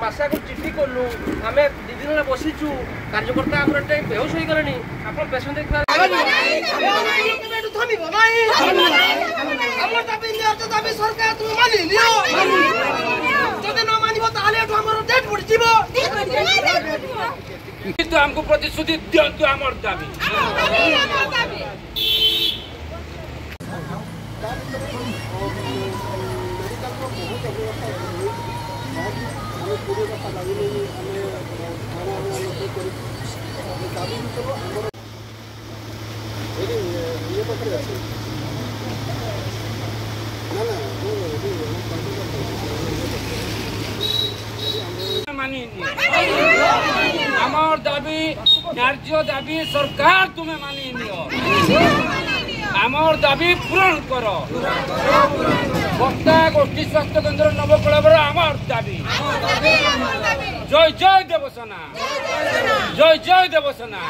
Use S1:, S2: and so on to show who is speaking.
S1: मासा को चिठी कलु आम दीदी बसीचु कार्यकर्ता बेहोश हो गले आप पेसेंट देखा सरकार तुम मानि न मानव तो हमको प्रतिश्रुति दिंतु आमर दाबी आमर दाबी न्याय्य दाबी सरकार तुम्हें मानि आमर दाबी पूरण कर बक्ता गोष्ठी स्वास्थ्य केन्द्र नवकलबर आमर दाबी जय जय देवसेना जय जय देवसेना।